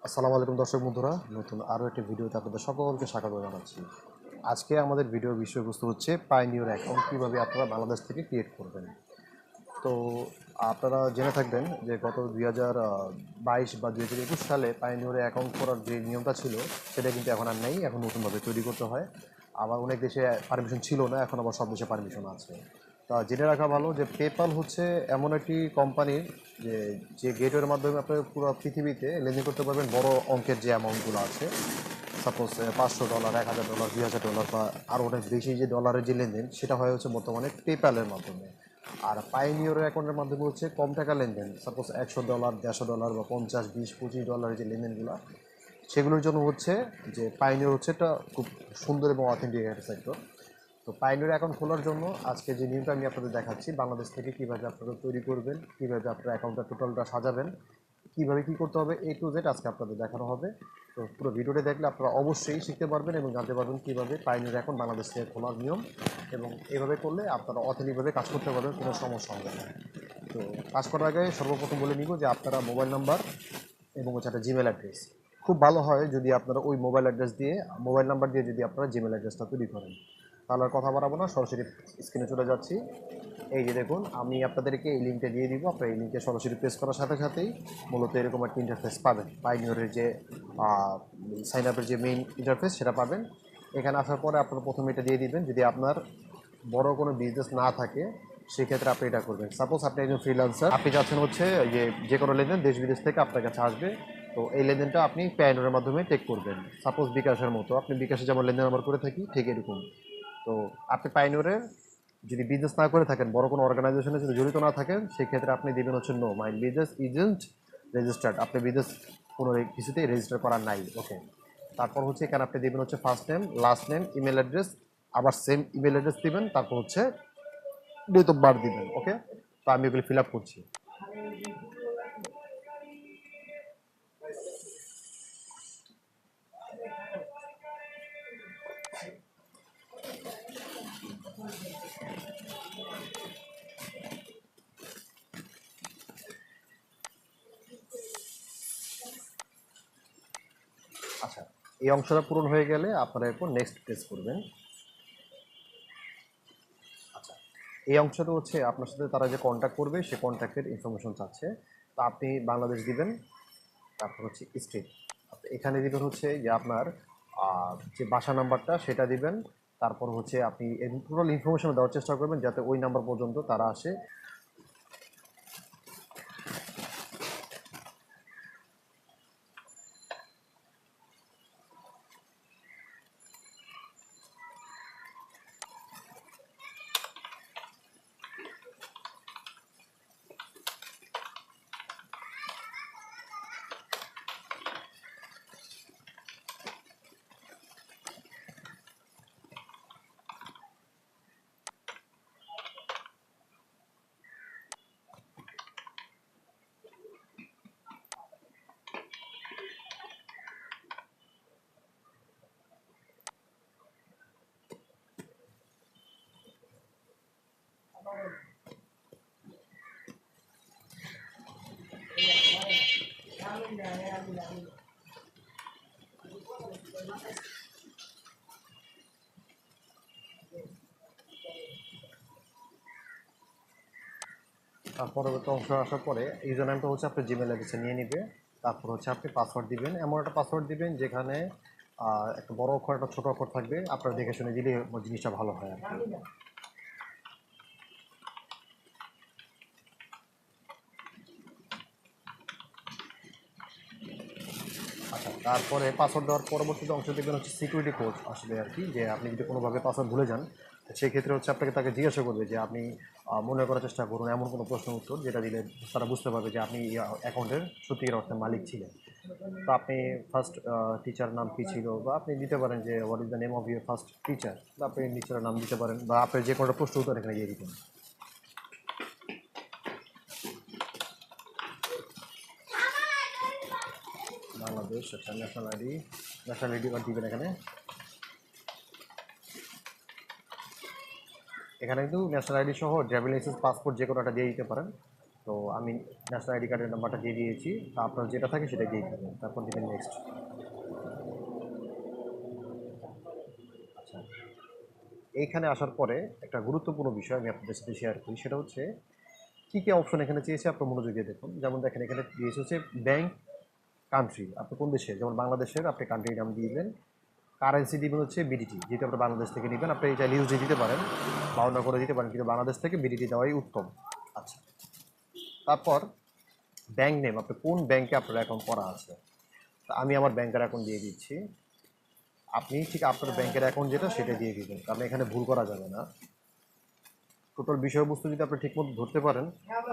আসসালামু আলাইকুম দর্শক বন্ধুরা, নতুন আরও একটি ভিডিওতে আপনাদের সকলকে স্বাগত জানাচ্ছি। আজকে আমাদের ভিডিওর বিষয়বস্তু হচ্ছে পাইনিয়র অ্যাকাউন্ট কীভাবে আপনারা বাংলাদেশ থেকে ক্রিয়েট করবেন। তো আপনারা জেনে থাকবেন যে গত 2022 বা 2021 সালে পাইনিয়রে অ্যাকাউন্ট করার যে নিয়মটা ছিল সেটা কিন্তু এখন আর নেই, এখন নতুনভাবে তৈরি করতে হয়। আবার অনেক দেশে পারমিশন ছিল না, এখন আবার সব দেশে পারমিশন আছে। তা জেনে রাখা ভালো যে পেপ্যাল হচ্ছে এমন একটি কোম্পানি যে যে গেটওয়ের মাধ্যমে আপনি পুরো পৃথিবীতে লেনদেন করতে পারবেন বড় অঙ্কের যে অ্যামাউন্টগুলো আছে। সাপোজ $500, $1000, $2000 বা আরও অনেক বেশি যে ডলারের যে লেনদেন সেটা হয় হচ্ছে বর্তমানে পেপ্যালের মাধ্যমে। আর পাইনিয়র অ্যাকাউন্টের মাধ্যমে হচ্ছে কম টাকা লেনদেন, সাপোজ $100, $150 বা 50, 20, $25 যে লেনদেনগুলো, সেগুলোর জন্য হচ্ছে যে পাইনিয়র হচ্ছে একটা খুব সুন্দর এবং অথেন্টিক একটা সেক্টর। তো পাইনিয়র অ্যাকাউন্ট খোলার জন্য আজকে যে নিয়মটা আমি আপনাদের দেখাচ্ছি, বাংলাদেশ থেকে কীভাবে আপনারা তৈরি করবেন, কীভাবে আপনার অ্যাকাউন্টটা টোটালটা সাজাবেন, কীভাবে কী করতে হবে A to Z আজকে আপনাদের দেখানো হবে। তো পুরো ভিডিওটি দেখলে আপনারা অবশ্যই শিখতে পারবেন এবং জানতে পারবেন কীভাবে পাইনিয়র অ্যাকাউন্ট বাংলাদেশ থেকে খোলার নিয়ম, এবং এভাবে করলে আপনারা অথেন্টিকভাবে কাজ করতে পারবেন, কোনো সমস্যা হবে না। তো কাজ করার আগে সর্বপ্রথম বলে নিব যে আপনারা মোবাইল নাম্বার এবং হচ্ছে একটা জিমেল অ্যাড্রেস, খুব ভালো হয় যদি আপনারা ওই মোবাইল নাম্বার দিয়ে যদি আপনারা জিমেল অ্যাড্রেসটা তৈরি করেন। তাহলে আর কথা বাড়াবো না, সরাসরি স্ক্রিনে চলে যাচ্ছি। এই যে দেখুন, আমি আপনাদেরকে এই লিঙ্কটা দিয়ে দিব, আপনারা এই লিঙ্কে সরাসরি প্রেস করার সাথে সাথেই মূলত এরকম একটা ইন্টারফেস পাবেন। পাইনিয়রের যে সাইন আপের যে মেইন ইন্টারফেস সেটা পাবেন। এখানে আসার পরে আপনারা প্রথমে এটা দিয়ে দিবেন। যদি আপনার বড় কোনো বিজনেস না থাকে সেক্ষেত্রে আপনি এটা করবেন। সাপোজ আপনি একজন ফ্রিল্যান্সার, আপনি চাচ্ছেন হচ্ছে যে কোনো লেনদেন দেশ বিদেশ থেকে আপনার কাছে আসবে। তো এই লেনদেনটা আপনি পাইনিয়রের মাধ্যমে টেক করবেন। সাপোজ বিকাশের মতো, আপনি বিকাশে যেমন লেনদেন আমরা করে থাকি ঠিক এরকম। তো আপনি পাইনিয়রের যদি বিজনেস না করে থাকেন, বড় কোনো অর্গানাইজেশনের সাথে জড়িত না থাকেন, সেক্ষেত্রে আপনি দেবেন হচ্ছে no, my business isn't registered. আপনি বিজনেস কোনো কিছুতেই রেজিস্টার করা নাই, ওকে। তারপর হচ্ছে এখানে আপনি দেবেন হচ্ছে first name, last name, email address, আবার সেম ইমেল অ্যাড্রেস দিবেন, তারপর হচ্ছে ডেট অফ বার্থ দিবেন, ওকে। তো আমি ওগুলো ফিল আপ করছি। আচ্ছা, এই অংশটা পূরণ হয়ে গেলে আপনারা এরপর নেক্সট প্রেস করবেন। আচ্ছা, এই অংশটা হচ্ছে আপনার সাথে তারা যে কন্ট্যাক্ট করবে সে কন্ট্যাক্টের ইনফরমেশন চাচ্ছে। তো আপনি বাংলাদেশ দিবেন, তারপর হচ্ছে স্টেট। এখানে দিবেন হচ্ছে যে আপনার যে বাসা নাম্বারটা সেটা দিবেন। তারপর হচ্ছে আপনি টোটাল ইনফরমেশন দেওয়ার চেষ্টা করবেন যাতে ওই নাম্বার পর্যন্ত তারা আসে। তার পরবর্তী অংশ আসার পরে ইউজার নেমটা হচ্ছে আপনার জিমেল অ্যাড্রেসে নিয়ে নিবে। তারপর হচ্ছে আপনি পাসওয়ার্ড দিবেন, এমন একটা পাসওয়ার্ড দিবেন যেখানে একটা বড় অক্ষর একটা ছোট অক্ষর থাকবে, আপনারা দেখে শুনে দিলে জিনিসটা ভালো হয় আর কি। আচ্ছা, তারপরে পাসওয়ার্ড দেওয়ার পরবর্তীতে অংশ দেখবেন হচ্ছে সিকিউরিটি কোড আসবে আর কি, যে আপনি যদি কোনোভাবে পাসওয়ার্ড ভুলে যান সেক্ষেত্রে হচ্ছে আপনাকে তাকে জিজ্ঞাসা করবে যে আপনি মনে করার চেষ্টা করুন এমন কোনো প্রশ্ন উত্তর যেটা দিলে তারা বুঝতে পারবে যে আপনি অ্যাকাউন্টের সত্যিকার অর্থে মালিক ছিলেন। তো আপনি ফার্স্ট টিচার নাম কী ছিল, বা আপনি দিতে পারেন যে what is the name of your first teacher, বা আপনি টিচারের নাম দিতে পারেন, বা আপনি যে কোনো প্রশ্ন উত্তর এখানে দিয়ে দিতেন। বাংলাদেশ, আচ্ছা, ন্যাশনাল আইডি কার্ড দিবেন এখানে। এখানে কিন্তু ন্যাশনাল আইডি সহ ড্রাইভিং লাইসেন্স, পাসপোর্ট যে কোনো একটা দিয়ে দিতে পারেন। তো আমি ন্যাশনাল আইডি কার্ডের নাম্বারটা দিয়ে দিয়েছি, তা আপনার যেটা থাকে সেটা দিয়ে দেবেন, তারপর দেবেন নেক্সট। আচ্ছা, এইখানে আসার পরে একটা গুরুত্বপূর্ণ বিষয় আমি আপনাদের সাথে শেয়ার করি, সেটা হচ্ছে কী কী অপশন এখানে চেয়েছে আপনার মনোযোগ দিয়ে দেখুন। যেমন দেখেন এখানে দিয়েছে হচ্ছে ব্যাংক, কান্ট্রি, আপনি কোন দেশের, যেমন বাংলাদেশের আপনি কান্ট্রির নাম দিবেন, কারেন্সি দিবেন হচ্ছে বিডিটি, যেহেতু আপনি বাংলাদেশ থেকে নেবেন আপনি এটা ইউজে দিতে পারেন বা অন্য করে দিতে পারেন, কিন্তু বাংলাদেশ থেকে বিডিটি দেওয়াই উত্তম। আচ্ছা, তারপর ব্যাংক নেম, আপনি কোন ব্যাংকে আপনার অ্যাকাউন্ট করা আছে। তা আমি আমার ব্যাংকের অ্যাকাউন্ট দিয়ে দিচ্ছি, আপনি ঠিক আপনার ব্যাংকের অ্যাকাউন্ট যেটা সেটা দিয়ে দিবেন, কারণ এখানে ভুল করা যাবে না। টোটাল বিষয়বস্তু যদি আপনি ঠিকমতো ধরতে পারেন,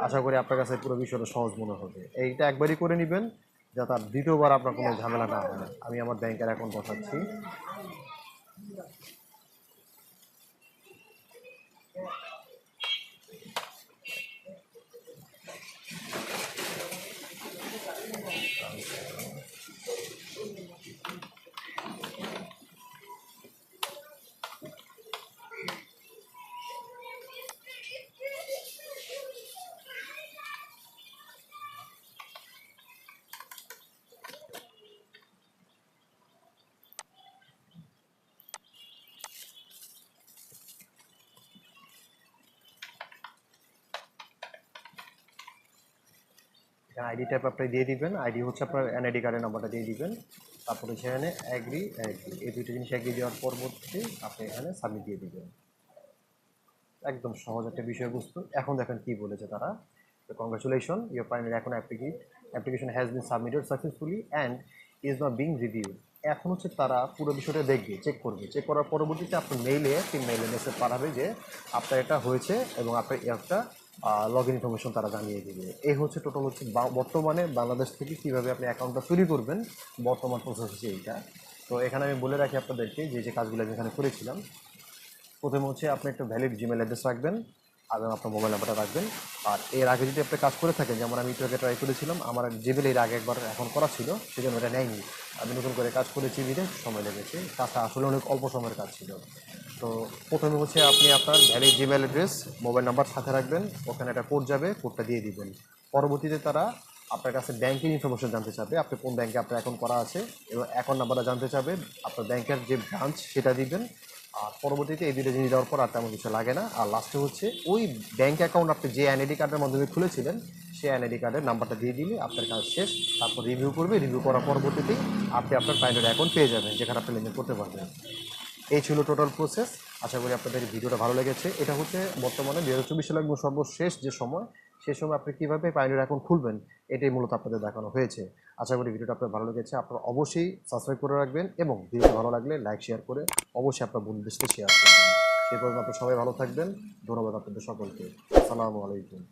আশা করি আপনার কাছে পুরো বিষয়টা সহজ মনে হবে। এইটা একবারই করে নেবেন, যাতে আর দ্বিতীয়বার আপনার কোনো ঝামেলা না হয়। আমি আমার ব্যাংকের অ্যাকাউন্ট বসাচ্ছি। এখানে আইডি টাইপ আপনি দিয়ে দিবেন, আইডি হচ্ছে আপনার এনআইডি কার্ডের নাম্বারটা দিয়ে দিবেন, তারপরে সেখানে অ্যাগ্রি অ্যাগ্রি, এই দুইটা জিনিস অ্যাগ্রি দেওয়ার পরবর্তী আপনি এখানে সাবমিট দিয়ে দিবেন। একদম সহজ একটা বিষয়বস্তু। এখন দেখেন কি বলেছে তারা, তো কংগ্রাচুলেশন, ইউর প্রাইমারি এখন application has been submitted successfully and is not being reviewed. এখন হচ্ছে তারা পুরো বিষয়টা দেখবে, চেক করবে, চেক করার পরবর্তীতে আপনার মেইলে মেসেজ পাঠাবে যে আপনার এটা হয়েছে এবং আপনার একটা লগ ইন ইনফরমেশন তারা জানিয়ে দেবে। এই হচ্ছে টোটাল হচ্ছে বর্তমানে বাংলাদেশ থেকে কীভাবে আপনি অ্যাকাউন্টটা তৈরি করবেন, বর্তমান প্রসেস হচ্ছে এইটা। তো এখানে আমি বলে রাখি আপনাদেরকে যে যে কাজগুলো আমি এখানে করেছিলাম। প্রথমে হচ্ছে আপনি একটা ভ্যালিড জিমেল অ্যাড্রেস রাখবেন এবং আপনার মোবাইল নাম্বারটা রাখবেন। আর এর আগে যদি আপনি কাজ করে থাকেন, যেমন আমি একটু আগে ট্রাই করেছিলাম, আমার জিমেল এর আগে একবার এখন করা ছিল, সেজন্য এটা নেয়নি। আমি নতুন করে কাজ করেছি বিধে সময় লেগেছে, কাজটা আসলে অনেক অল্প সময়ের কাজ ছিল। তো প্রথমে হচ্ছে আপনি আপনার valid Gmail address, mobile number সাথে রাখবেন, ওখানে একটা কোড যাবে, কোডটা দিয়ে দিবেন। পরবর্তীতে তারা আপনার কাছে ব্যাংকিং ইনফরমেশন জানতে চাবে, আপনি কোন ব্যাংকে আপনার অ্যাকাউন্ট করা আছে, এবং অ্যাকাউন্ট নাম্বারটা জানতে চাবে, আপনার ব্যাংকের যে ব্রাঞ্চ সেটা দিবেন। আর পরবর্তীতে এই দুটো জিনিস দেওয়ার পর আর তেমন কিছু লাগে না। আর লাস্টে হচ্ছে ওই ব্যাংক অ্যাকাউন্ট আপনি যে এনআইডি কার্ডের মাধ্যমে খুলেছিলেন সেই এনআইডি কার্ডের নাম্বারটা দিয়ে দিলে আপনার কাজ শেষ। তারপর রিভিউ করবে, রিভিউ করার পরবর্তীতেই আপনি আপনার প্রাইভেট অ্যাকাউন্ট পেয়ে যাবেন, যেখানে আপনি লেনদেন করতে পারবেন। এই ছিল টোটাল প্রসেস। আশা করি আপনাদের ভিডিওটা ভালো লেগেছে। এটা হচ্ছে বর্তমানে 2024 সালের সর্বশেষ যে সময়, সেই সময় আপনি কীভাবে পাইনিয়ার অ্যাকাউন্ট খুলবেন এটাই মূলত আপনাদের দেখানো হয়েছে। আশা করি ভিডিওটা আপনার ভালো লেগেছে। আপনারা অবশ্যই সাবস্ক্রাইব করে রাখবেন এবং ভিডিওটা ভালো লাগলে লাইক শেয়ার করে অবশ্যই আপনার বন্ধুদের সাথে শেয়ার করবেন। সেই পর্যন্ত আপনি সবাই ভালো থাকবেন। ধন্যবাদ আপনাদের সকলকে। আসসালামু আলাইকুম।